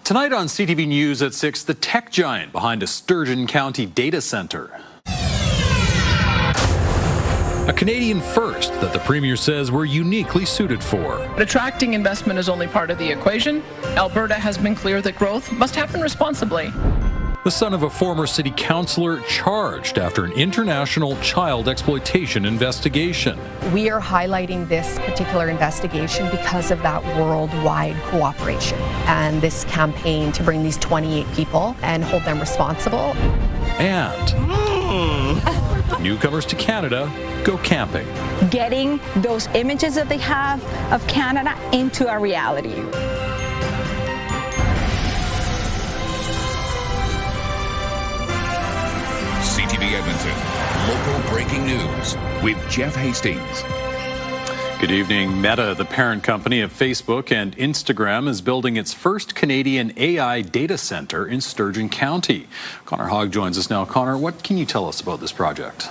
Tonight on CTV News at 6, the tech giant behind a Sturgeon County data center. A Canadian first that the Premier says we're uniquely suited for. Attracting investment is only part of the equation. Alberta has been clear that growth must happen responsibly. The son of a former city councillor charged after an international child exploitation investigation. We are highlighting this particular investigation because of that worldwide cooperation and this campaign to bring these 28 people and hold them responsible. And newcomers to Canada go camping. Getting those images that they have of Canada into a reality. CTV Edmonton, local breaking news with Jeff Hastings. Good evening. Meta, the parent company of Facebook and Instagram, is building its first Canadian AI data center in Sturgeon County. Connor Hogg joins us now. Connor, what can you tell us about this project?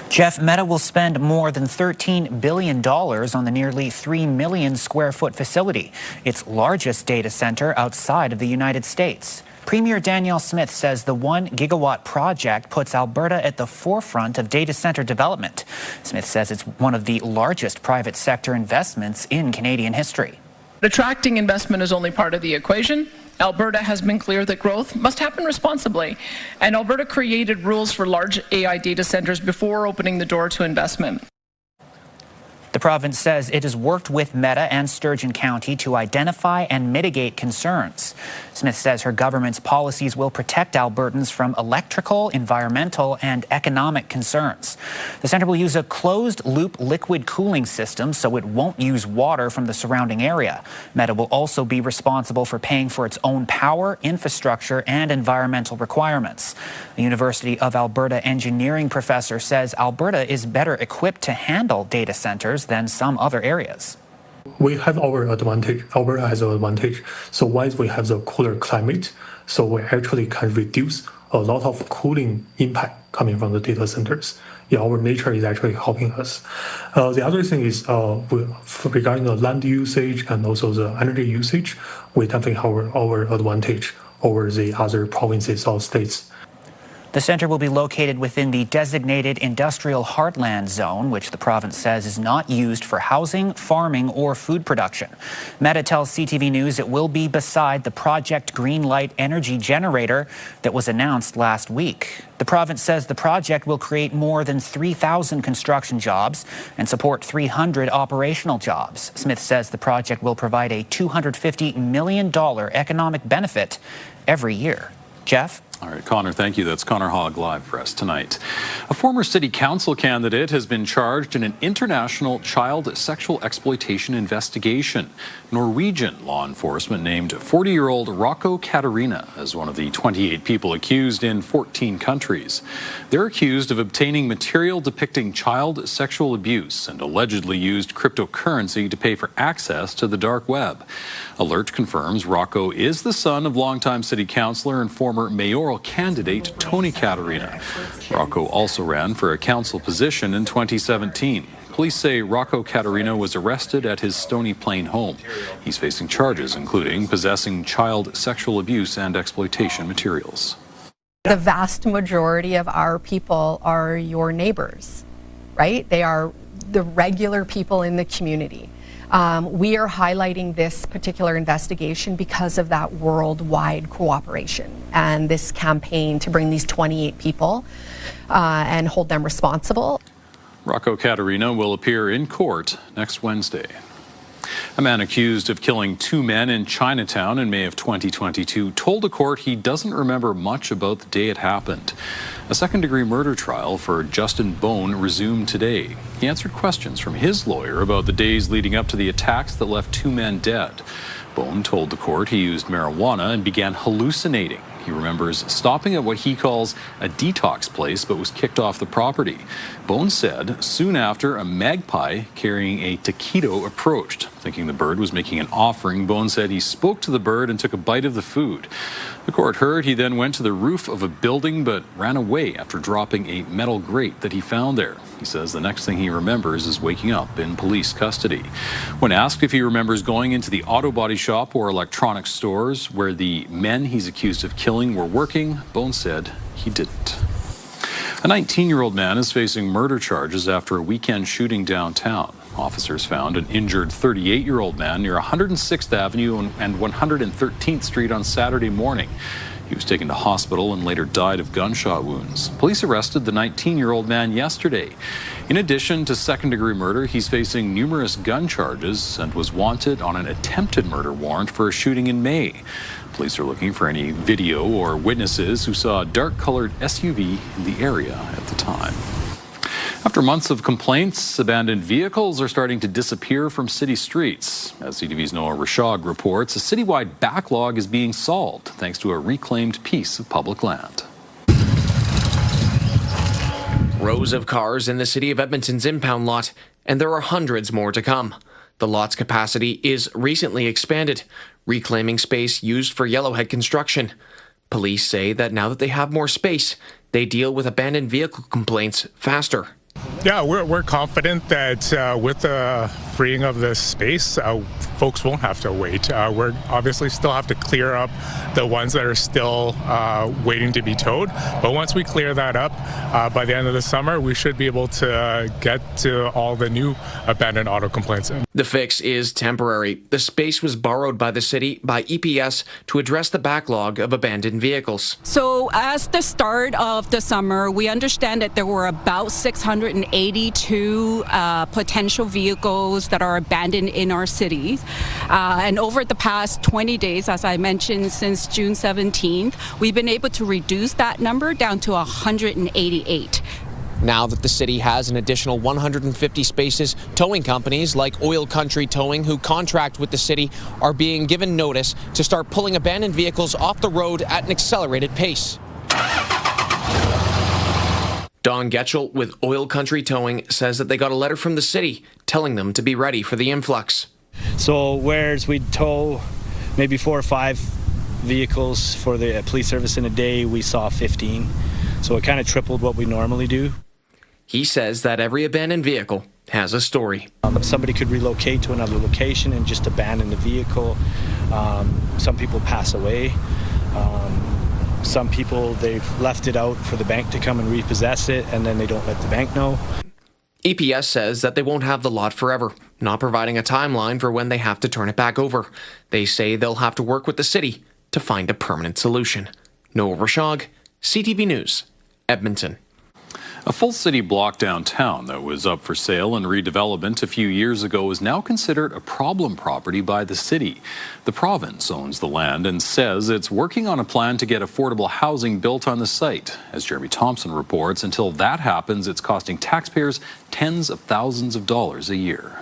Jeff, Meta will spend more than $13 billion on the nearly 3 million square foot facility, its largest data center outside of the United States. Premier Danielle Smith says the 1 gigawatt project puts Alberta at the forefront of data center development. Smith says it's one of the largest private sector investments in Canadian history. Attracting investment is only part of the equation. Alberta has been clear that growth must happen responsibly, and Alberta created rules for large AI data centers before opening the door to investment. The province says it has worked with Meta and Sturgeon County to identify and mitigate concerns. Smith says her government's policies will protect Albertans from electrical, environmental, and economic concerns. The centre will use a closed-loop liquid cooling system so it won't use water from the surrounding area. Meta will also be responsible for paying for its own power, infrastructure, and environmental requirements. The University of Alberta engineering professor says Alberta is better equipped to handle data centres than some other areas. We have our advantage. Alberta has an advantage. So once we have the cooler climate, so we actually can reduce a lot of cooling impact coming from the data centers. Yeah, our nature is actually helping us. The other thing is regarding the land usage and also the energy usage, we definitely have our advantage over the other provinces or states. The centre will be located within the designated industrial heartland zone, which the province says is not used for housing, farming, or food production. Meta tells CTV News it will be beside the Project Greenlight energy generator that was announced last week. The province says the project will create more than 3,000 construction jobs and support 300 operational jobs. Smith says the project will provide a $250 million economic benefit every year. Jeff? All right, Connor, thank you. That's Connor Hogg live for us tonight. A former city council candidate has been charged in an international child sexual exploitation investigation. Norwegian law enforcement named 40-year-old Rocco Katarina as one of the 28 people accused in 14 countries. They're accused of obtaining material depicting child sexual abuse and allegedly used cryptocurrency to pay for access to the dark web. Alert confirms Rocco is the son of longtime city councillor and former mayoral candidate Tony Katarina. Rocco also ran for a council position in 2017. Police say Rocco Katarina was arrested at his Stony Plain home. He's facing charges including possessing child sexual abuse and exploitation materials. The vast majority of our people are your neighbors, right? They are the regular people in the community. We are highlighting this particular investigation because of that worldwide cooperation and this campaign to bring these 28 people and hold them responsible. Rocco Katarina will appear in court next Wednesday. A man accused of killing 2 men in Chinatown in May of 2022 told the court he doesn't remember much about the day it happened. A second-degree murder trial for Justin Bone resumed today. He answered questions from his lawyer about the days leading up to the attacks that left 2 men dead. Bone told the court he used marijuana and began hallucinating. He remembers stopping at what he calls a detox place but was kicked off the property. Bone said soon after a magpie carrying a taquito approached. Thinking the bird was making an offering, Bone said he spoke to the bird and took a bite of the food. The court heard he then went to the roof of a building but ran away after dropping a metal grate that he found there. He says the next thing he remembers is waking up in police custody. When asked if he remembers going into the auto body shop or electronics stores where the men he's accused of killing were working, Bone said he didn't. A 19-year-old man is facing murder charges after a weekend shooting downtown. Officers found an injured 38-year-old man near 106th Avenue and 113th Street on Saturday morning. He was taken to hospital and later died of gunshot wounds. Police arrested the 19-year-old man yesterday. In addition to second-degree murder, he's facing numerous gun charges and was wanted on an attempted murder warrant for a shooting in May. Police are looking for any video or witnesses who saw a dark-colored SUV in the area at the time. After months of complaints, abandoned vehicles are starting to disappear from city streets. As CTV's Noah Rashog reports, a citywide backlog is being solved thanks to a reclaimed piece of public land. Rows of cars in the city of Edmonton's impound lot, and there are hundreds more to come. The lot's capacity is recently expanded, reclaiming space used for Yellowhead construction. Police say that now that they have more space, they deal with abandoned vehicle complaints faster. Yeah, we're confident that with the freeing of this space, folks won't have to wait. We're obviously still have to clear up the ones that are still waiting to be towed. But once we clear that up, by the end of the summer, we should be able to get to all the new abandoned auto complaints. The fix is temporary. The space was borrowed by the city by EPS to address the backlog of abandoned vehicles. So as the start of the summer, we understand that there were about 682 potential vehicles that are abandoned in our cities. And over the past 20 days, as I mentioned, since June 17th, we've been able to reduce that number down to 188. Now that the city has an additional 150 spaces, towing companies like Oil Country Towing, who contract with the city, are being given notice to start pulling abandoned vehicles off the road at an accelerated pace. Don Getchell with Oil Country Towing says that they got a letter from the city telling them to be ready for the influx. So whereas we'd tow maybe 4 or 5 vehicles for the police service in a day, we saw 15. So it kind of tripled what we normally do. He says that every abandoned vehicle has a story. Somebody could relocate to another location and just abandon the vehicle. Some people pass away. Some people, they've left it out for the bank to come and repossess it, and then they don't let the bank know. EPS says that they won't have the lot forever, not providing a timeline for when they have to turn it back over. They say they'll have to work with the city to find a permanent solution. Noah Rashog, CTV News, Edmonton. A full city block downtown that was up for sale and redevelopment a few years ago is now considered a problem property by the city. The province owns the land and says it's working on a plan to get affordable housing built on the site. As Jeremy Thompson reports, until that happens, it's costing taxpayers tens of thousands of dollars a year.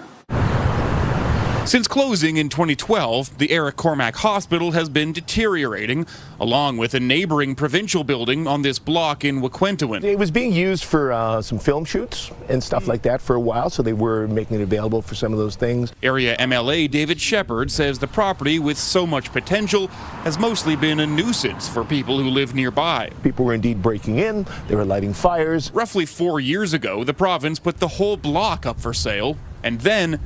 Since closing in 2012, the Eric Cormack Hospital has been deteriorating, along with a neighboring provincial building on this block in Waquentoin. It was being used for some film shoots and stuff like that for a while, so they were making it available for some of those things. Area MLA David Shepherd says the property, with so much potential, has mostly been a nuisance for people who live nearby. People were indeed breaking in, they were lighting fires. Roughly 4 years ago, the province put the whole block up for sale, and then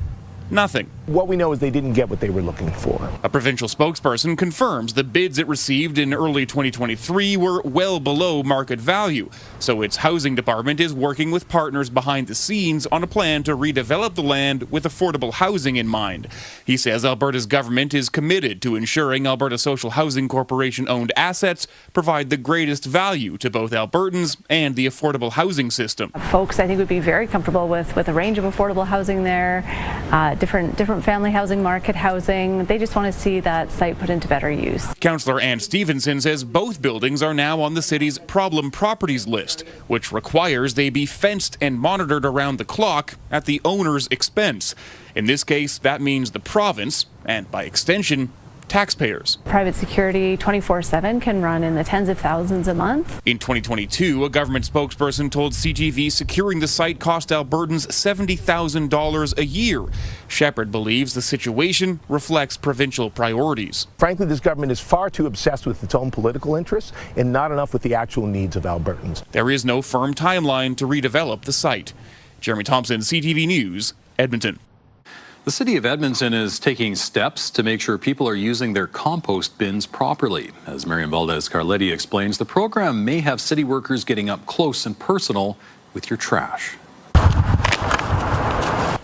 nothing. What we know is they didn't get what they were looking for. A provincial spokesperson confirms the bids it received in early 2023 were well below market value, so its housing department is working with partners behind the scenes on a plan to redevelop the land with affordable housing in mind. He says Alberta's government is committed to ensuring Alberta Social Housing Corporation-owned assets provide the greatest value to both Albertans and the affordable housing system. Folks, I think, would be very comfortable with a range of affordable housing there, different family housing, market housing. They just want to see that site put into better use. Councillor Ann Stevenson says both buildings are now on the city's problem properties list, which requires they be fenced and monitored around the clock at the owner's expense. In this case, that means the province, and by extension, taxpayers. Private security 24/7 can run in the tens of thousands a month. In 2022, a government spokesperson told CTV securing the site cost Albertans $70,000 a year. Shepherd believes the situation reflects provincial priorities. Frankly, this government is far too obsessed with its own political interests and not enough with the actual needs of Albertans. There is no firm timeline to redevelop the site. Jeremy Thompson, CTV News, Edmonton. The City of Edmonton is taking steps to make sure people are using their compost bins properly. As Marian Valdez-Carletti explains, the program may have city workers getting up close and personal with your trash.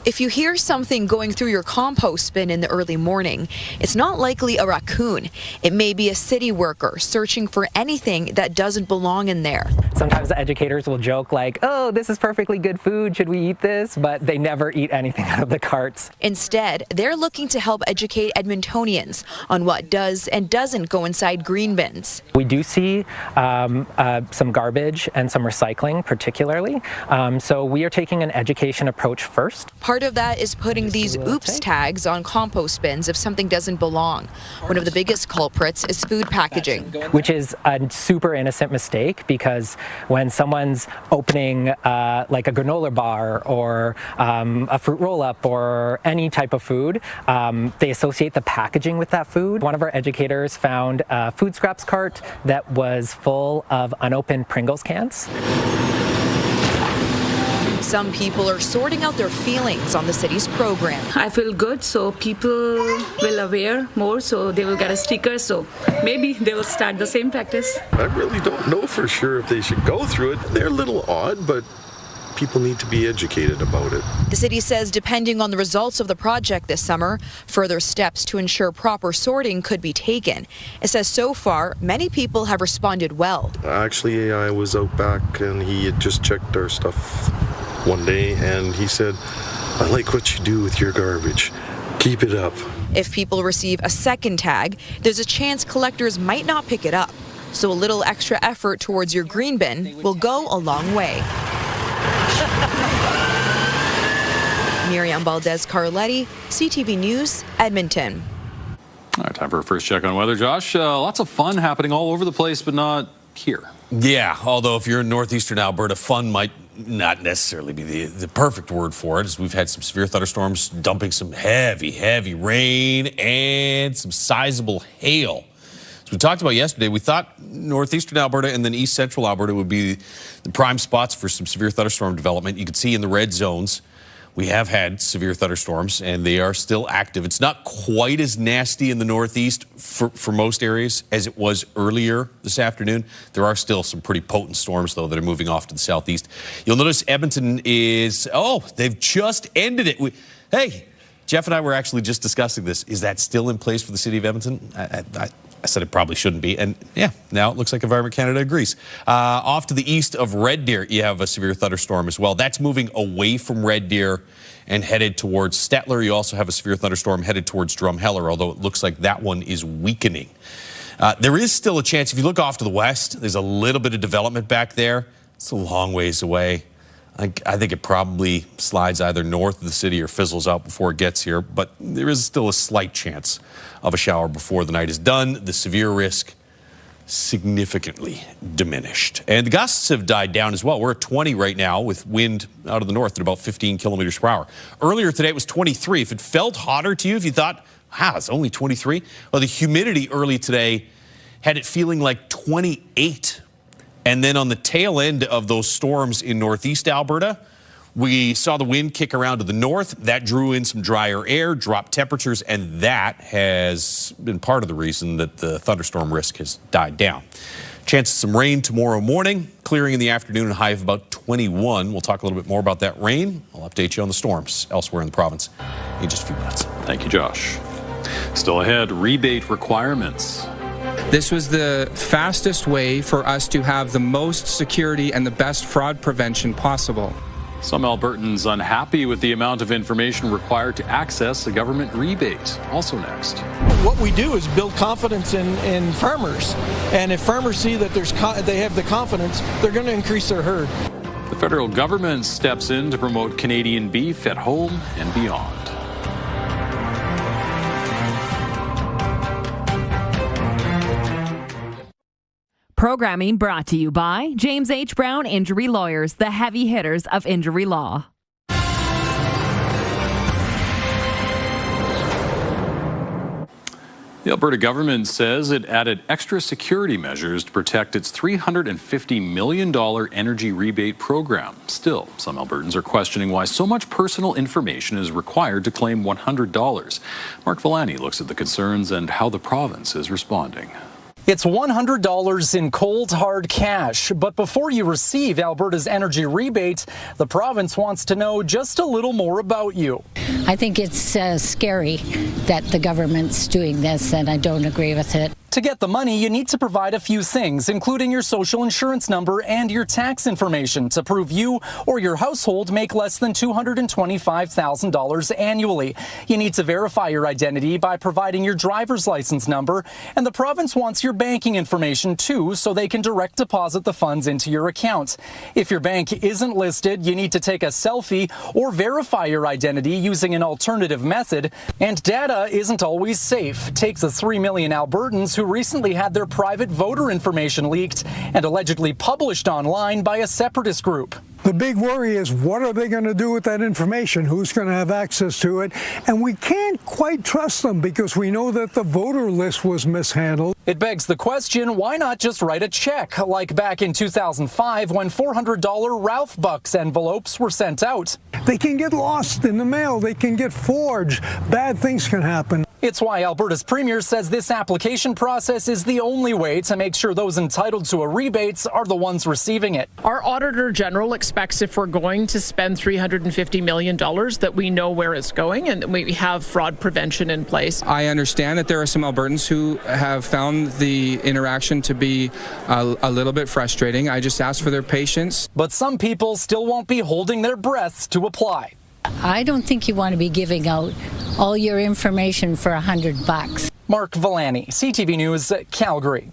If you hear something going through your compost bin in the early morning, it's not likely a raccoon. It may be a city worker searching for anything that doesn't belong in there. Sometimes the educators will joke like, oh, this is perfectly good food, should we eat this? But they never eat anything out of the carts. Instead, they're looking to help educate Edmontonians on what does and doesn't go inside green bins. We do see some garbage and some recycling particularly. So we are taking an education approach first. Part of that is putting these oops tags on compost bins if something doesn't belong. One of the biggest culprits is food packaging, which is a super innocent mistake because when someone's opening like a granola bar or a fruit roll-up or any type of food, they associate the packaging with that food. One of our educators found a food scraps cart that was full of unopened Pringles cans. Some people are sorting out their feelings on the city's program. I feel good, so people will aware more, so they will get a sticker, so maybe they will start the same practice. I really don't know for sure if they should go through it. They're a little odd, but people need to be educated about it. The city says depending on the results of the project this summer, further steps to ensure proper sorting could be taken. It says so far, many people have responded well. Actually, I was out back and he had just checked our stuff one day and he said, I like what you do with your garbage. Keep it up. If people receive a second tag, there's a chance collectors might not pick it up. So a little extra effort towards your green bin will go a long way. Miriam Valdez-Carletti, CTV News, Edmonton. All right, time for a first check on weather, Josh. Lots of fun happening all over the place, but not here. Yeah, although if you're in northeastern Alberta, fun might not necessarily be the perfect word for it, as we've had some severe thunderstorms dumping some heavy rain and some sizable hail. As we talked about yesterday, we thought northeastern Alberta and then east central Alberta would be the prime spots for some severe thunderstorm development. You can see in the red zones, we have had severe thunderstorms, and they are still active. It's not quite as nasty in the northeast for most areas as it was earlier this afternoon. There are still some pretty potent storms, though, that are moving off to the southeast. You'll notice Edmonton is, they've just ended it. Hey, Jeff and I were actually just discussing this. Is that still in place for the city of Edmonton? I said it probably shouldn't be, and yeah, now it looks like Environment Canada agrees. Off to the east of Red Deer, you have a severe thunderstorm as well. That's moving away from Red Deer and headed towards Stettler. You also have a severe thunderstorm headed towards Drumheller, although it looks like that one is weakening. There is still a chance, if you look off to the west, there's a little bit of development back there. It's a long ways away. I think it probably slides either north of the city or fizzles out before it gets here, but there is still a slight chance of a shower before the night is done. The severe risk significantly diminished. And the gusts have died down as well. We're at 20 right now with wind out of the north at about 15 kilometers per hour. Earlier today it was 23. If it felt hotter to you, if you thought, wow, it's only 23, well, the humidity early today had it feeling like 28. And then on the tail end of those storms in northeast Alberta, we saw the wind kick around to the north. That drew in some drier air, dropped temperatures, and that has been part of the reason that the thunderstorm risk has died down. Chance of some rain tomorrow morning, clearing in the afternoon, and high of about 21. We'll talk a little bit more about that rain. I'll update you on the storms elsewhere in the province in just a few minutes. Thank you, Josh. Still ahead, rebate requirements. This was the fastest way for us to have the most security and the best fraud prevention possible. Some Albertans unhappy with the amount of information required to access a government rebate. Also next. What we do is build confidence in farmers. And if farmers see that they have the confidence, they're going to increase their herd. The federal government steps in to promote Canadian beef at home and beyond. Programming brought to you by James H. Brown Injury Lawyers, the heavy hitters of injury law. The Alberta government says it added extra security measures to protect its $350 million energy rebate program. Still, some Albertans are questioning why so much personal information is required to claim $100. Mark Villani looks at the concerns and how the province is responding. It's $100 in cold, hard cash. But before you receive Alberta's energy rebate, the province wants to know just a little more about you. I think it's scary that the government's doing this, and I don't agree with it. To get the money, you need to provide a few things, including your social insurance number and your tax information to prove you or your household make less than $225,000 annually. You need to verify your identity by providing your driver's license number, and the province wants your banking information too, so they can direct deposit the funds into your account. If your bank isn't listed, you need to take a selfie or verify your identity using an alternative method, and data isn't always safe. Take the 3 million Albertans who recently had their private voter information leaked and allegedly published online by a separatist group. The big worry is, what are they going to do with that information? Who's going to have access to it? And we can't quite trust them because we know that the voter list was mishandled. It begs the question, why not just write a check, like back in 2005 when $400 Ralph Bucks envelopes were sent out? They can get lost in the mail. They can get forged. Bad things can happen. It's why Alberta's premier says this application process is the only way to make sure those entitled to a rebate are the ones receiving it. Our Auditor General expects if we're going to spend $350 million that we know where it's going and that we have fraud prevention in place. I understand that there are some Albertans who have found the interaction to be a little bit frustrating. I just ask for their patience. But some people still won't be holding their breaths to apply. I don't think you want to be giving out all your information for $100. Mark Villani, CTV News, Calgary.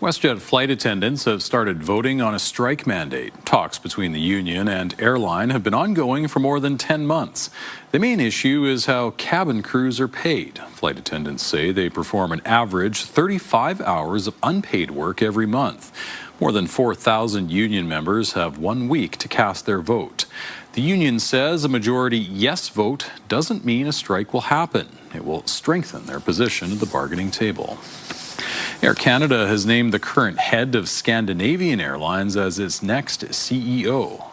WestJet flight attendants have started voting on a strike mandate. Talks between the union and airline have been ongoing for more than 10 months. The main issue is how cabin crews are paid. Flight attendants say they perform an average 35 hours of unpaid work every month. More than 4,000 union members have 1 week to cast their vote. The union says a majority yes vote doesn't mean a strike will happen. It will strengthen their position at the bargaining table. Air Canada has named the current head of Scandinavian Airlines as its next CEO.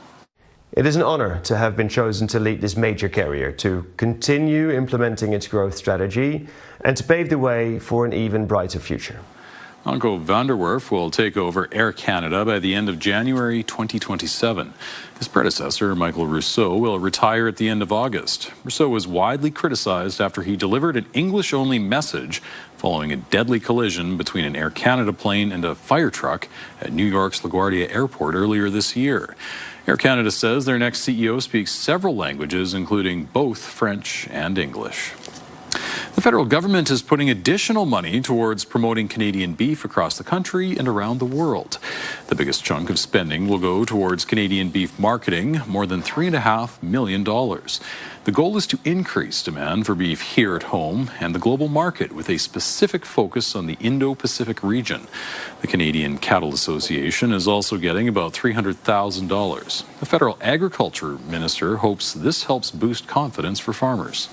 It is an honor to have been chosen to lead this major carrier, to continue implementing its growth strategy and to pave the way for an even brighter future. Anko van der Werf will take over Air Canada by the end of January 2027. His predecessor, Michael Rousseau, will retire at the end of August. Rousseau was widely criticized after he delivered an English-only message following a deadly collision between an Air Canada plane and a fire truck at New York's LaGuardia Airport earlier this year. Air Canada says their next CEO speaks several languages, including both French and English. The federal government is putting additional money towards promoting Canadian beef across the country and around the world. The biggest chunk of spending will go towards Canadian beef marketing, more than $3.5 million. The goal is to increase demand for beef here at home and the global market with a specific focus on the Indo-Pacific region. The Canadian Cattle Association is also getting about $300,000. The federal agriculture minister hopes this helps boost confidence for farmers.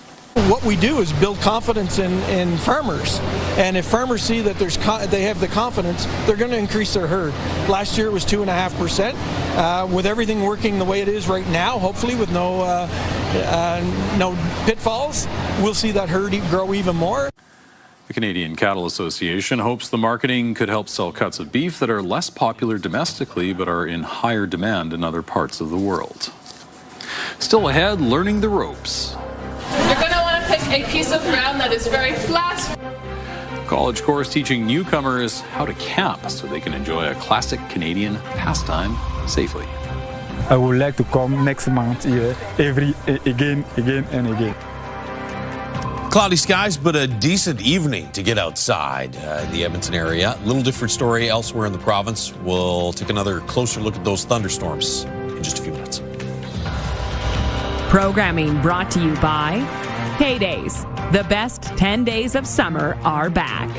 What we do is build confidence in farmers, and if farmers see that they have the confidence, they're going to increase their herd. Last year it was 2.5%. With everything working the way it is right now, hopefully with no pitfalls, we'll see that herd grow even more. The Canadian Cattle Association hopes the marketing could help sell cuts of beef that are less popular domestically but are in higher demand in other parts of the world. Still ahead, learning the ropes. You're going to want to pick a piece of ground that is very flat. College course teaching newcomers how to camp so they can enjoy a classic Canadian pastime safely. I would like to come next month here again and again. Cloudy skies, but a decent evening to get outside in the Edmonton area. A little different story elsewhere in the province. We'll take another closer look at those thunderstorms in just a few minutes. Programming brought to you by K-Days. The best 10 days of summer are back.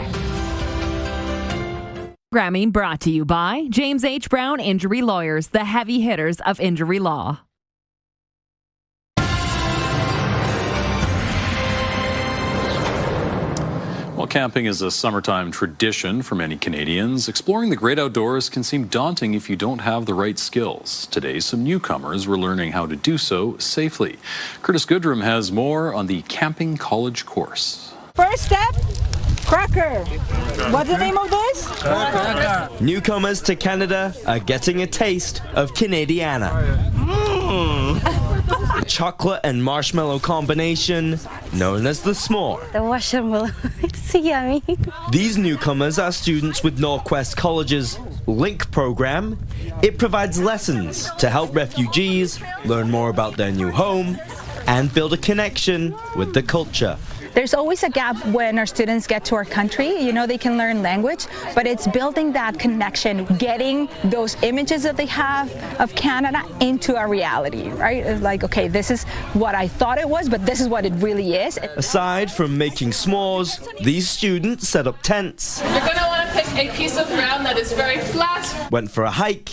Programming brought to you by James H. Brown Injury Lawyers, the heavy hitters of injury law. While camping is a summertime tradition for many Canadians, exploring the great outdoors can seem daunting if you don't have the right skills. Today, some newcomers were learning how to do so safely. Curtis Goodrum has more on the Camping College course. First step, cracker. What's the name of this? Cracker. Newcomers to Canada are getting a taste of Canadiana. Chocolate and marshmallow combination known as the s'more. The marshmallow, it's yummy. These newcomers are students with Northwest College's LINK program. It provides lessons to help refugees learn more about their new home and build a connection with the culture. There's always a gap when our students get to our country. You know, they can learn language, but it's building that connection, getting those images that they have of Canada into our reality, right? It's like, okay, this is what I thought it was, but this is what it really is. Aside from making s'mores, these students set up tents. You're going to want to pick a piece of ground that is very flat. Went for a hike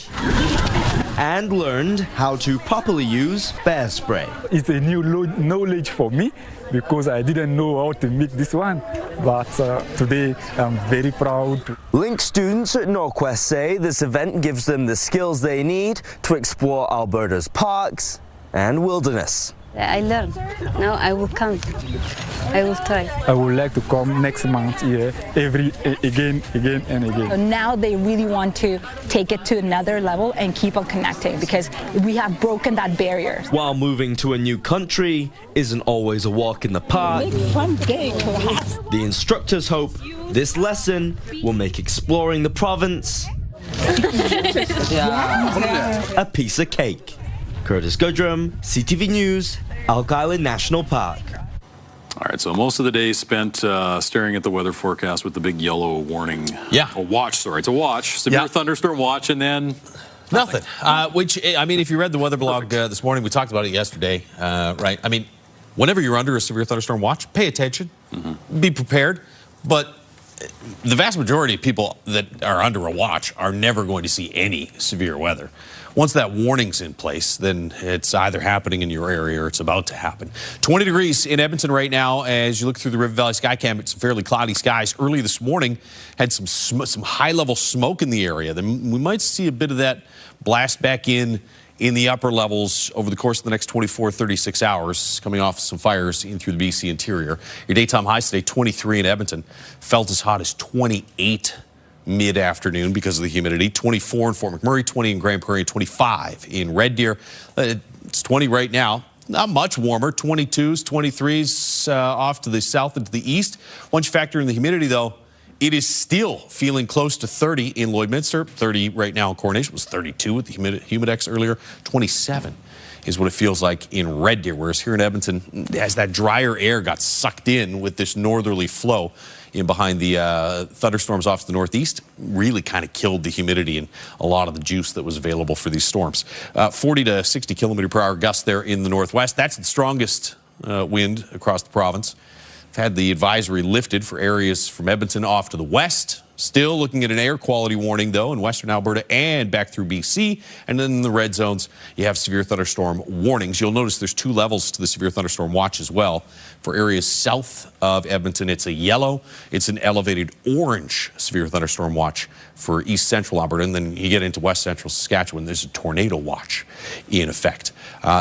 and learned how to properly use bear spray. It's a new knowledge for me because I didn't know how to make this one, but today I'm very proud. LINK students at Northwest say this event gives them the skills they need to explore Alberta's parks and wilderness. I learned. Now I will come. I will try. I would like to come next month here, again and again. So now they really want to take it to another level and keep on connecting because we have broken that barrier. While moving to a new country isn't always a walk in the park, the instructors hope this lesson will make exploring the province a piece of cake. Curtis Goodrum, CTV News, Elk Island National Park. All right, so most of the day spent staring at the weather forecast with the big yellow warning. Yeah. A watch, sorry. It's a watch. Severe thunderstorm watch, and then nothing. Which, I mean, if you read the weather blog this morning, we talked about it yesterday, right? I mean, whenever you're under a severe thunderstorm watch, pay attention, be prepared. But the vast majority of people that are under a watch are never going to see any severe weather. Once that warning's in place, then it's either happening in your area or it's about to happen. 20 degrees in Edmonton right now. As you look through the River Valley Skycam, it's fairly cloudy skies. Early this morning, had some high-level smoke in the area. Then we might see a bit of that blast back in the upper levels over the course of the next 24, 36 hours, coming off some fires in through the BC interior. Your daytime highs today, 23 in Edmonton. Felt as hot as 28 mid-afternoon because of the humidity. 24 in Fort McMurray, 20 in Grand Prairie, 25 in Red Deer. It's 20 right now. Not much warmer. 22s, 23s off to the south and to the east. Once you factor in the humidity, though, it is still feeling close to 30 in Lloydminster. 30 right now in Coronation. It was 32 with the Humidex earlier. 27 is what it feels like in Red Deer, whereas here in Edmonton, as that drier air got sucked in with this northerly flow in behind the thunderstorms off to the northeast, really kind of killed the humidity and a lot of the juice that was available for these storms. 40 to 60 kilometer per hour gusts there in the northwest. That's the strongest wind across the province. We've had the advisory lifted for areas from Edmonton off to the west. Still looking at an air quality warning, though, in western Alberta and back through BC. And then in the red zones, you have severe thunderstorm warnings. You'll notice there's 2 levels to the severe thunderstorm watch as well. For areas south of Edmonton, it's a yellow. It's an elevated orange severe thunderstorm watch for east central Alberta. And then you get into west central Saskatchewan, there's a tornado watch in effect.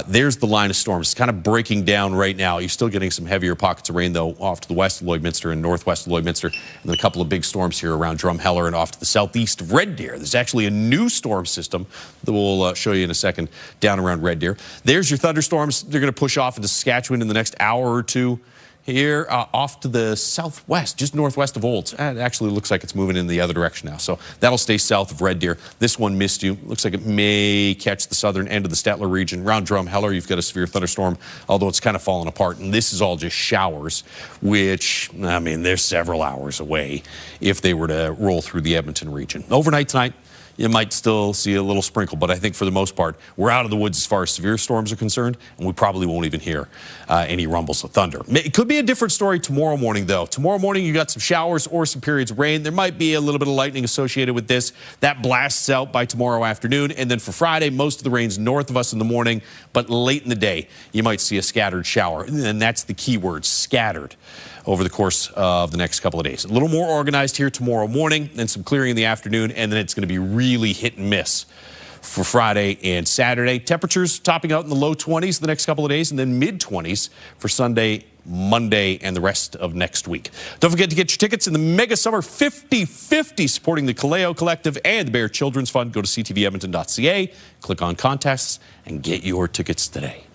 There's the line of storms. It's kind of breaking down right now. You're still getting some heavier pockets of rain, though, off to the west of Lloydminster and northwest of Lloydminster. And then a couple of big storms here around Drumheller and off to the southeast of Red Deer. There's actually a new storm system that we'll show you in a second down around Red Deer. There's your thunderstorms. They're going to push off into Saskatchewan in the next hour or two. Here off to the southwest, just northwest of Olds. It actually looks like it's moving in the other direction now. So that'll stay south of Red Deer. This one missed you. Looks like it may catch the southern end of the Stettler region. Around Drumheller, you've got a severe thunderstorm, although it's kind of fallen apart. And this is all just showers, which, I mean, they're several hours away if they were to roll through the Edmonton region. Overnight tonight, you might still see a little sprinkle. But I think for the most part, we're out of the woods as far as severe storms are concerned, and we probably won't even hear any rumbles of thunder. It could be a different story tomorrow morning, though. Tomorrow morning, you got some showers or some periods of rain. There might be a little bit of lightning associated with this. That blasts out by tomorrow afternoon. And then for Friday, most of the rain's north of us in the morning, but late in the day, you might see a scattered shower. And that's the key word, scattered, over the course of the next couple of days. A little more organized here tomorrow morning, and some clearing in the afternoon, and then it's going to be really hit and miss for Friday and Saturday. Temperatures topping out in the low 20s the next couple of days, and then mid-20s for Sunday, Monday, and the rest of next week. Don't forget to get your tickets in the Mega Summer 50-50 supporting the Kaleo Collective and the Bear Children's Fund. Go to ctvedmonton.ca, click on contests, and get your tickets today.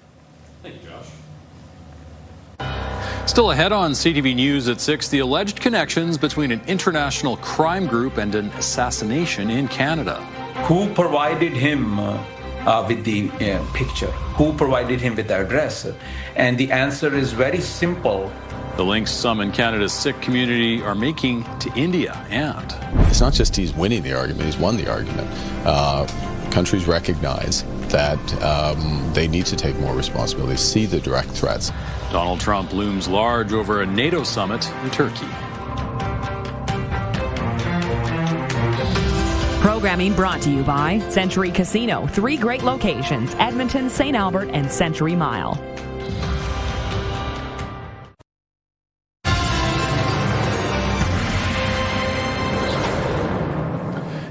Still ahead on CTV News at 6, the alleged connections between an international crime group and an assassination in Canada. Who provided him with the picture? Who provided him with the address? And the answer is very simple. The links some in Canada's Sikh community are making to India, and it's not just he's winning the argument, he's won the argument. Countries recognize that they need to take more responsibility, see the direct threats. Donald Trump looms large over a NATO summit in Turkey. Programming brought to you by Century Casino. 3 great locations: Edmonton, St. Albert, and Century Mile.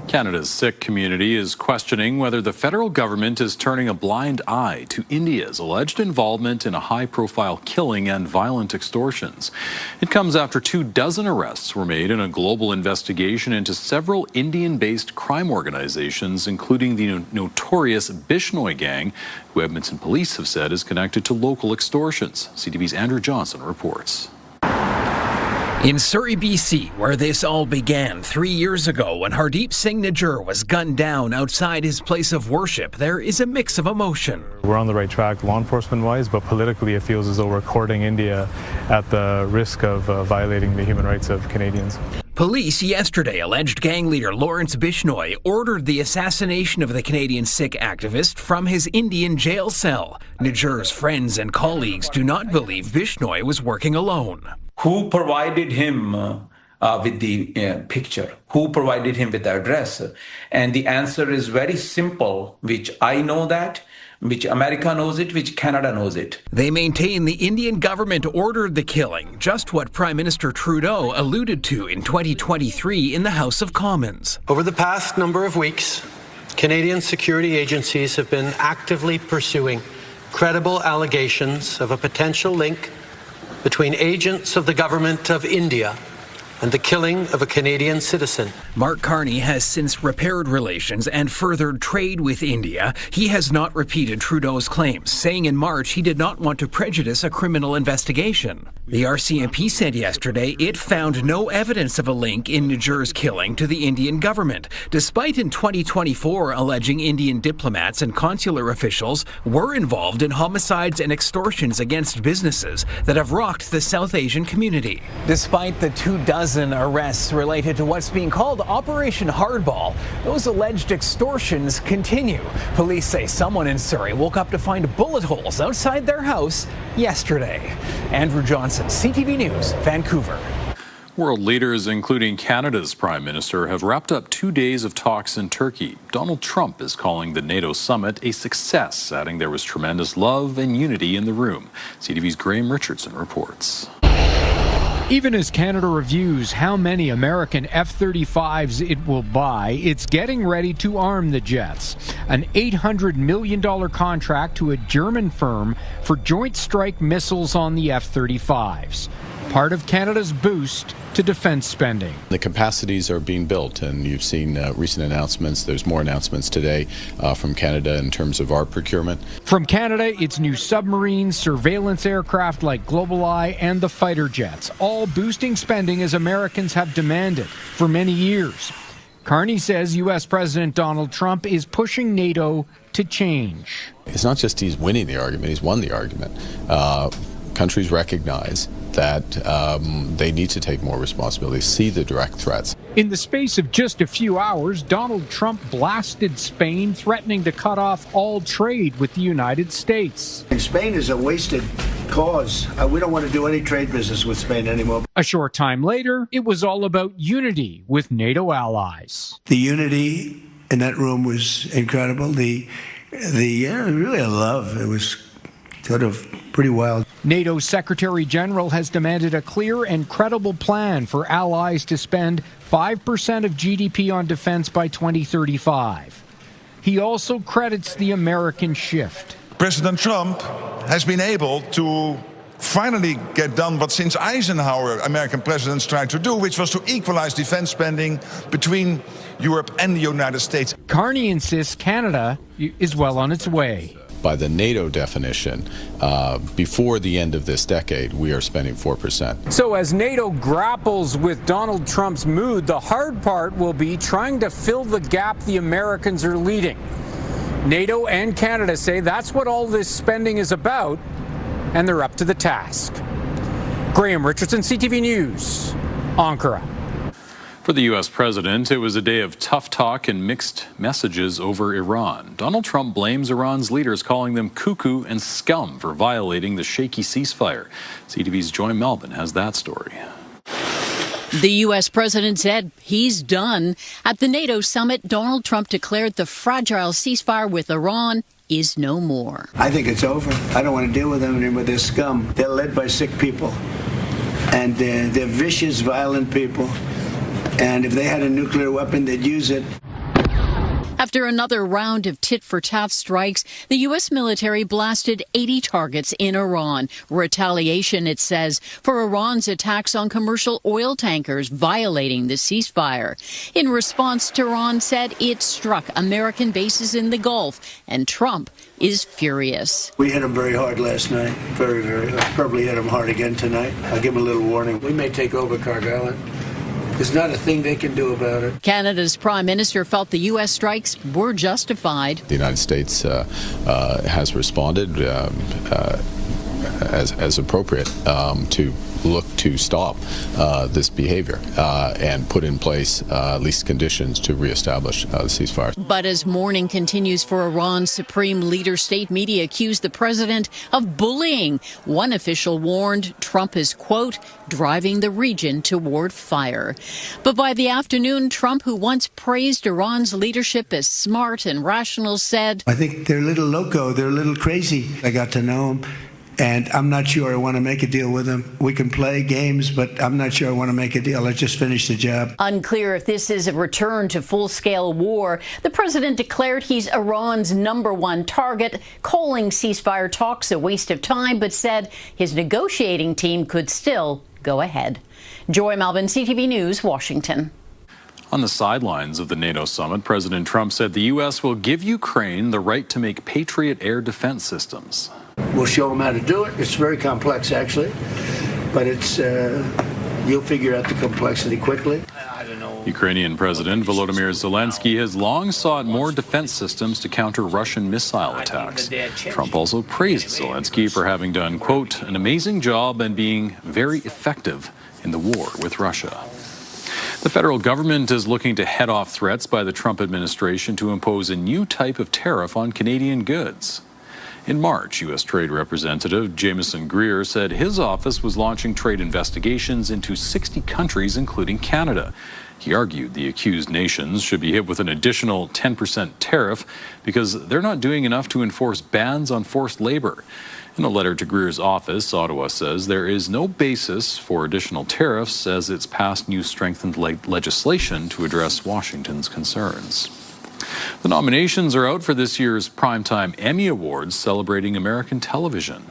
Canada's Sikh community is questioning whether the federal government is turning a blind eye to India's alleged involvement in a high-profile killing and violent extortions. It comes after 24 arrests were made in a global investigation into several Indian-based crime organizations, including the notorious Bishnoi gang, who Edmonton police have said is connected to local extortions. CTV's Andrew Johnson reports. In Surrey, BC, where this all began 3 years ago when Hardeep Singh Nijjar was gunned down outside his place of worship, there is a mix of emotion. We're on the right track law enforcement-wise, but politically it feels as though we're courting India at the risk of violating the human rights of Canadians. Police yesterday alleged gang leader Lawrence Bishnoi ordered the assassination of the Canadian Sikh activist from his Indian jail cell. Nijjar's friends and colleagues do not believe Bishnoi was working alone. Who provided him with the picture? Who provided him with the address? And the answer is very simple, which I know that, which America knows it, which Canada knows it. They maintain the Indian government ordered the killing, just what Prime Minister Trudeau alluded to in 2023 in the House of Commons. Over the past number of weeks, Canadian security agencies have been actively pursuing credible allegations of a potential link between agents of the government of India and the killing of a Canadian citizen. Mark Carney has since repaired relations and furthered trade with India. He has not repeated Trudeau's claims, saying in March he did not want to prejudice a criminal investigation. The RCMP said yesterday it found no evidence of a link in Nijjar's killing to the Indian government, despite in 2024 alleging Indian diplomats and consular officials were involved in homicides and extortions against businesses that have rocked the South Asian community. Despite the 24 arrests related to what's being called Operation Hardball, those alleged extortions continue. Police say someone in Surrey woke up to find bullet holes outside their house yesterday. Andrew Johnson, CTV News, Vancouver. World leaders, including Canada's Prime Minister, have wrapped up 2 days of talks in Turkey. Donald Trump is calling the NATO summit a success, adding there was tremendous love and unity in the room. CTV's Graham Richardson reports. Even as Canada reviews how many American F-35s it will buy, it's getting ready to arm the jets. An $800 million contract to a German firm for joint strike missiles on the F-35s. Part of Canada's boost to defense spending. The capacities are being built, and you've seen recent announcements. There's more announcements today from Canada in terms of our procurement. From Canada, it's new submarines, surveillance aircraft like GlobalEye, and the fighter jets, all boosting spending as Americans have demanded for many years. Carney says U.S. President Donald Trump is pushing NATO to change. It's not just he's winning the argument, he's won the argument. Countries recognize that they need to take more responsibility, see the direct threats. In the space of just a few hours, Donald Trump blasted Spain, threatening to cut off all trade with the United States. And Spain is a wasted cause. We don't want to do any trade business with Spain anymore. A short time later, it was all about unity with NATO allies. The unity in that room was incredible. Really a love. It was sort of pretty wild. NATO Secretary General has demanded a clear and credible plan for allies to spend 5% of GDP on defense by 2035. He also credits the American shift. President Trump has been able to finally get done what since Eisenhower American presidents tried to do, which was to equalize defense spending between Europe and the United States. Carney insists Canada is well on its way. By the NATO definition, before the end of this decade, we are spending 4%. So as NATO grapples with Donald Trump's mood, the hard part will be trying to fill the gap the Americans are leading. NATO and Canada say that's what all this spending is about, and they're up to the task. Graham Richardson, CTV News, Ankara. For the U.S. president, it was a day of tough talk and mixed messages over Iran. Donald Trump blames Iran's leaders, calling them cuckoo and scum for violating the shaky ceasefire. CTV's Joy Melvin has that story. The U.S. president said he's done. At the NATO summit, Donald Trump declared the fragile ceasefire with Iran is no more. I think it's over. I don't want to deal with them anymore. They're scum. They're led by sick people. And they're vicious, violent people. And if they had a nuclear weapon, they'd use it. After another round of tit-for-tat strikes, the U.S. military blasted 80 targets in Iran. Retaliation, it says, for Iran's attacks on commercial oil tankers violating the ceasefire. In response, Tehran said it struck American bases in the Gulf, and Trump is furious. We hit them very hard last night. Very, very hard. Probably hit them hard again tonight. I'll give them a little warning. We may take over Cargill Island. There's not a thing they can do about it. Canada's prime minister felt the U.S. strikes were justified. The United States has responded as appropriate to look to stop this behavior and put in place at least conditions to reestablish the ceasefire. But as mourning continues for Iran's supreme leader, state media accused the president of bullying. One official warned Trump is, quote, driving the region toward fire. But by the afternoon, Trump, who once praised Iran's leadership as smart and rational, said, I think they're a little loco. They're a little crazy. I got to know them. And I'm not sure I want to make a deal with them. We can play games, but I'm not sure I want to make a deal. Let's just finish the job. Unclear if this is a return to full-scale war. The president declared he's Iran's #1 target, calling ceasefire talks a waste of time, but said his negotiating team could still go ahead. Joy Melvin, CTV News, Washington. On the sidelines of the NATO summit, President Trump said the U.S. will give Ukraine the right to make Patriot air defense systems. We'll show them how to do it. It's very complex, actually, but it's you'll figure out the complexity quickly. Ukrainian President Volodymyr Zelensky has long sought more defense systems to counter Russian missile attacks. Trump also praised Zelensky for having done, quote, an amazing job and being very effective in the war with Russia. The federal government is looking to head off threats by the Trump administration to impose a new type of tariff on Canadian goods. In March, U.S. Trade Representative Jameson Greer said his office was launching trade investigations into 60 countries, including Canada. He argued the accused nations should be hit with an additional 10% tariff because they're not doing enough to enforce bans on forced labor. In a letter to Greer's office, Ottawa says there is no basis for additional tariffs as it's passed new strengthened legislation to address Washington's concerns. The nominations are out for this year's Primetime Emmy Awards celebrating American television.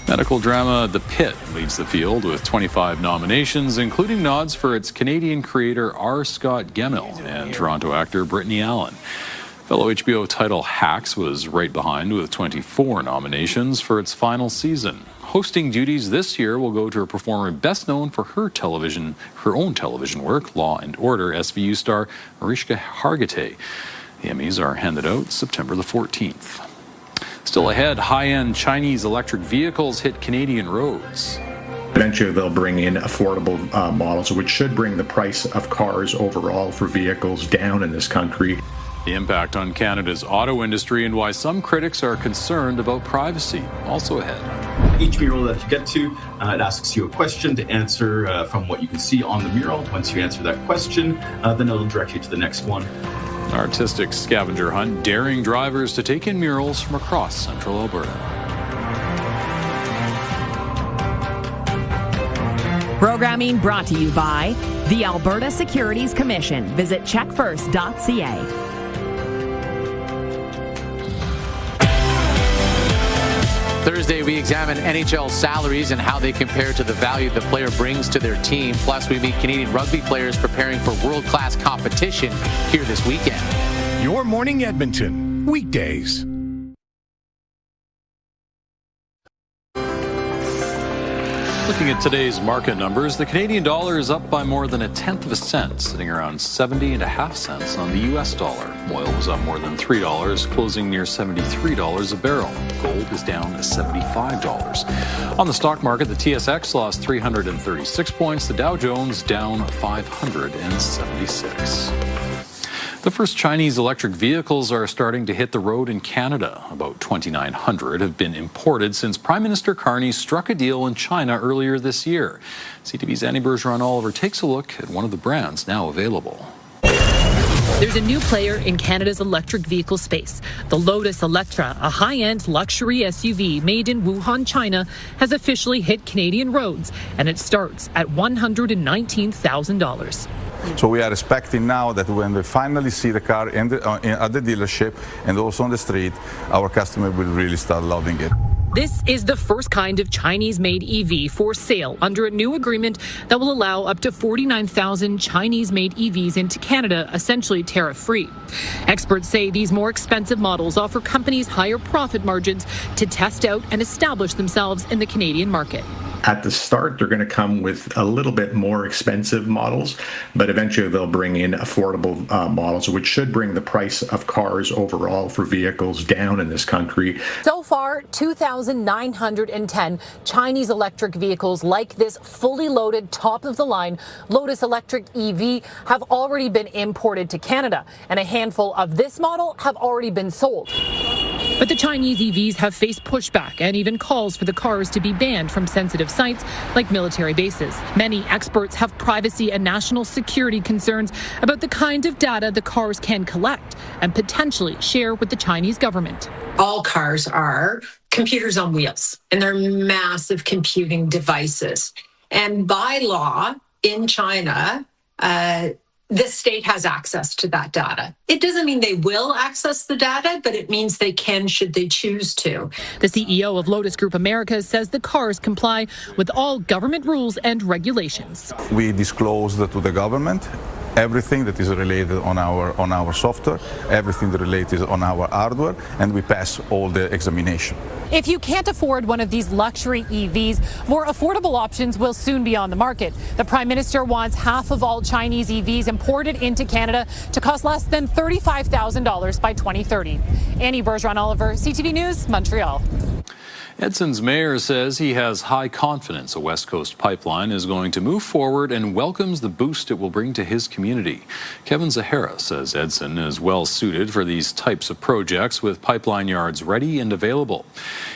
Medical drama The Pit leads the field with 25 nominations, including nods for its Canadian creator R. Scott Gemmell and Toronto actor Brittany Allen. Fellow HBO title Hacks was right behind with 24 nominations for its final season. Hosting duties this year will go to a performer best known for her own television work, Law and Order SVU star Mariska Hargitay. The Emmys are handed out September the 14th. Still ahead, high-end Chinese electric vehicles hit Canadian roads. Eventually, they'll bring in affordable models, which should bring the price of cars overall for vehicles down in this country. The impact on Canada's auto industry and why some critics are concerned about privacy. Also ahead. Each mural that you get to, it asks you a question to answer from what you can see on the mural. Once you answer that question, then it'll direct you to the next one. An artistic scavenger hunt daring drivers to take in murals from across central Alberta. Programming brought to you by the Alberta Securities Commission. Visit checkfirst.ca. Thursday, we examine NHL salaries and how they compare to the value the player brings to their team. Plus, we meet Canadian rugby players preparing for world-class competition here this weekend. Your Morning Edmonton, weekdays. Looking at today's market numbers, the Canadian dollar is up by more than 1/10 of a cent, sitting around 70.5 cents on the U.S. dollar. Oil was up more than $3, closing near $73 a barrel. Gold is down to $75. On the stock market, the TSX lost 336 points. The Dow Jones down 576. The first Chinese electric vehicles are starting to hit the road in Canada. About 2,900 have been imported since Prime Minister Carney struck a deal in China earlier this year. CTV's Annie Bergeron-Oliver takes a look at one of the brands now available. There's a new player in Canada's electric vehicle space. The Lotus Electra, a high-end luxury SUV made in Wuhan, China, has officially hit Canadian roads, and it starts at $119,000. So we are expecting now that when they finally see the car at the dealership and also on the street, our customer will really start loving it. This is the first kind of Chinese-made EV for sale under a new agreement that will allow up to 49,000 Chinese-made EVs into Canada, essentially tariff-free. Experts say these more expensive models offer companies higher profit margins to test out and establish themselves in the Canadian market. At the start, they're going to come with a little bit more expensive models, but eventually they'll bring in affordable models, which should bring the price of cars overall for vehicles down in this country. So far, 2,910 Chinese electric vehicles like this fully loaded, top-of-the-line Lotus electric EV have already been imported to Canada, and a handful of this model have already been sold. But the Chinese EVs have faced pushback and even calls for the cars to be banned from sensitive sites like military bases. Many experts have privacy and national security concerns about the kind of data the cars can collect and potentially share with the Chinese government. All cars are computers on wheels, and they're massive computing devices. And by law in China, the state has access to that data. It doesn't mean they will access the data, but it means they can should they choose to. The CEO of Lotus Group Americas says the cars comply with all government rules and regulations. We disclosed to the government everything that is related on our software, everything that related on our hardware, and we pass all the examination. If you can't afford one of these luxury EVs, more affordable options will soon be on the market. The Prime Minister wants half of all Chinese EVs imported into Canada to cost less than $35,000 by 2030. Annie Bergeron-Oliver, CTV News, Montreal. Edson's mayor says he has high confidence a West Coast pipeline is going to move forward and welcomes the boost it will bring to his community. Kevin Zahara says Edson is well suited for these types of projects with pipeline yards ready and available.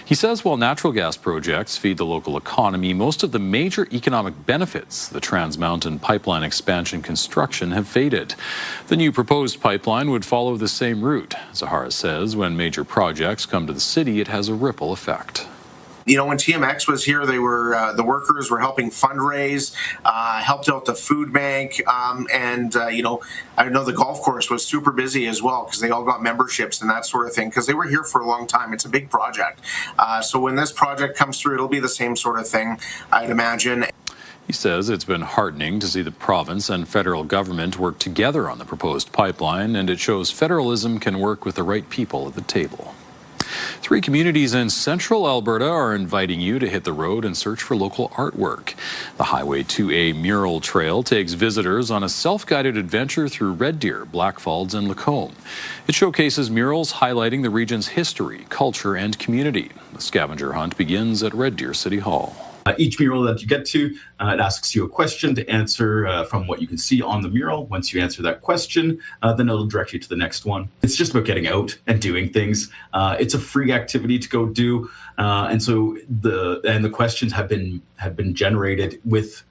He says while natural gas projects feed the local economy, most of the major economic benefits, the Trans Mountain pipeline expansion construction, have faded. The new proposed pipeline would follow the same route. Zahara says when major projects come to the city, it has a ripple effect. You know, when TMX was here, they were the workers were helping fundraise, helped out the food bank, and you know, I know the golf course was super busy as well because they all got memberships and that sort of thing because they were here for a long time. It's a big project. So when this project comes through, it'll be the same sort of thing, I'd imagine. He says it's been heartening to see the province and federal government work together on the proposed pipeline, and it shows federalism can work with the right people at the table. 3 communities in central Alberta are inviting you to hit the road and search for local artwork. The Highway 2A Mural Trail takes visitors on a self-guided adventure through Red Deer, Blackfalds, and Lacombe. It showcases murals highlighting the region's history, culture, and community. The scavenger hunt begins at Red Deer City Hall. Each mural that you get to, it asks you a question to answer from what you can see on the mural. Once you answer that question, then it'll direct you to the next one. It's just about getting out and doing things. It's a free activity to go do, and so the questions have been generated with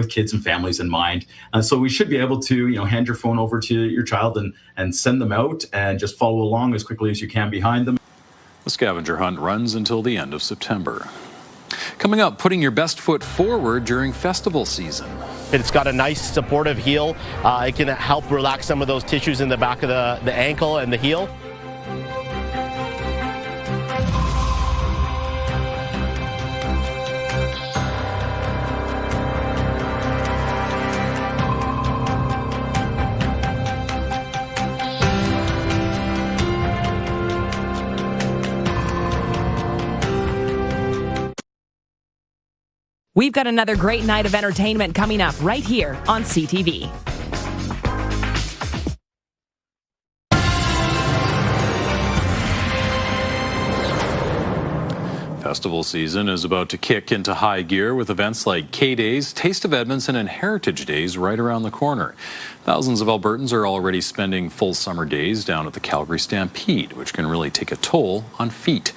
kids and families in mind. So we should be able to hand your phone over to your child and send them out and just follow along as quickly as you can behind them. The scavenger hunt runs until the end of September. Coming up, putting your best foot forward during festival season. It's got a nice supportive heel. It can help relax some of those tissues in the back of the ankle and the heel. We've got another great night of entertainment coming up right here on CTV. Festival season is about to kick into high gear with events like K-Days, Taste of Edmonton, and Heritage Days right around the corner. Thousands of Albertans are already spending full summer days down at the Calgary Stampede, which can really take a toll on feet.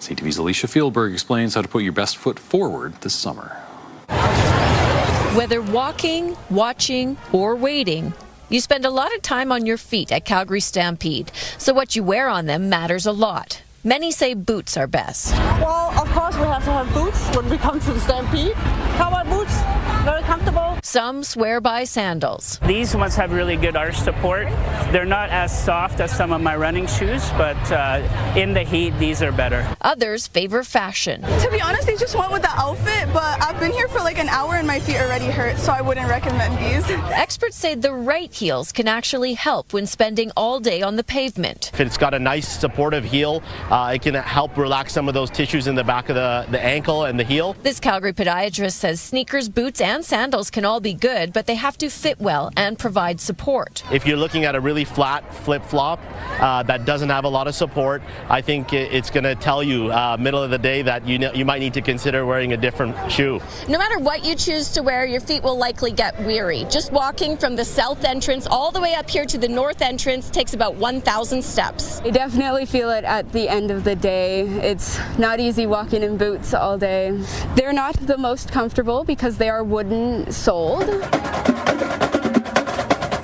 CTV's Alicia Fieldberg explains how to put your best foot forward this summer. Whether walking, watching, or waiting, you spend a lot of time on your feet at Calgary Stampede, so what you wear on them matters a lot. Many say boots are best. Well, of course we have to have boots when we come to the Stampede. Cowboy boots, very comfortable. Some swear by sandals. These ones have really good arch support. They're not as soft as some of my running shoes, but in the heat, these are better. Others favor fashion. To be honest, they just went with the outfit, but I've been here for like an hour and my feet already hurt, so I wouldn't recommend these. Experts say the right heels can actually help when spending all day on the pavement. If it's got a nice supportive heel, it can help relax some of those tissues in the back of the ankle and the heel. This Calgary podiatrist says sneakers, boots, and sandals can all be good, but they have to fit well and provide support. If you're looking at a really flat flip-flop that doesn't have a lot of support, I think it's going to tell you middle of the day that you might need to consider wearing a different shoe. No matter what you choose to wear, your feet will likely get weary. Just walking from the south entrance all the way up here to the north entrance takes about 1,000 steps. I definitely feel it at the end of the day. It's not easy walking in boots all day. They're not the most comfortable because they are wooden soled.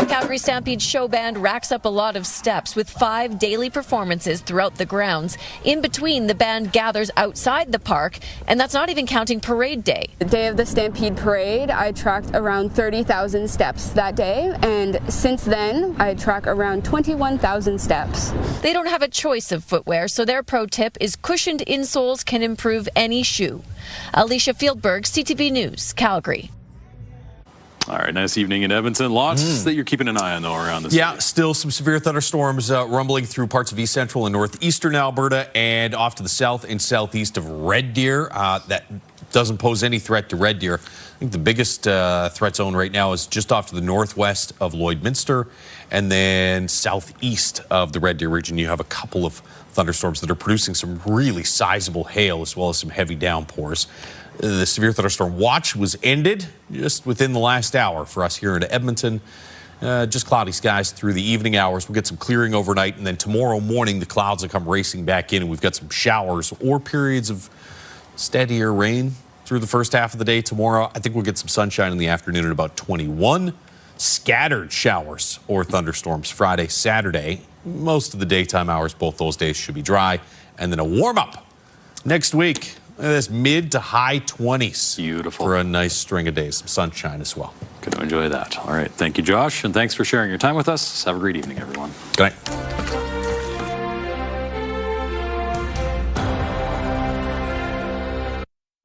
Calgary Stampede Show Band racks up a lot of steps with 5 daily performances throughout the grounds. In between, the band gathers outside the park, and that's not even counting parade day. The day of the Stampede Parade, I tracked around 30,000 steps that day, and since then, I track around 21,000 steps. They don't have a choice of footwear, so their pro tip is cushioned insoles can improve any shoe. Alicia Fieldberg, CTV News, Calgary. All right, nice evening in Edmonton. Lots that you're keeping an eye on, though, around this Yeah, still some severe thunderstorms rumbling through parts of east central and northeastern Alberta and off to the south and southeast of Red Deer. That doesn't pose any threat to Red Deer. I think the biggest threat zone right now is just off to the northwest of Lloydminster, and then southeast of the Red Deer region. You have a couple of thunderstorms that are producing some really sizable hail as well as some heavy downpours. The severe thunderstorm watch was ended just within the last hour for us here in Edmonton. Just cloudy skies through the evening hours. We'll get some clearing overnight, and then tomorrow morning the clouds will come racing back in, and we've got some showers or periods of steadier rain through the first half of the day tomorrow. I think we'll get some sunshine in the afternoon at about 21. Scattered showers or thunderstorms Friday, Saturday. Most of the daytime hours, both those days should be dry. And then a warm-up next week. This mid to high 20s. Beautiful. For a nice string of days. Some sunshine as well. Going to enjoy that. All right. Thank you, Josh. And thanks for sharing your time with us. Have a great evening, everyone. Good night.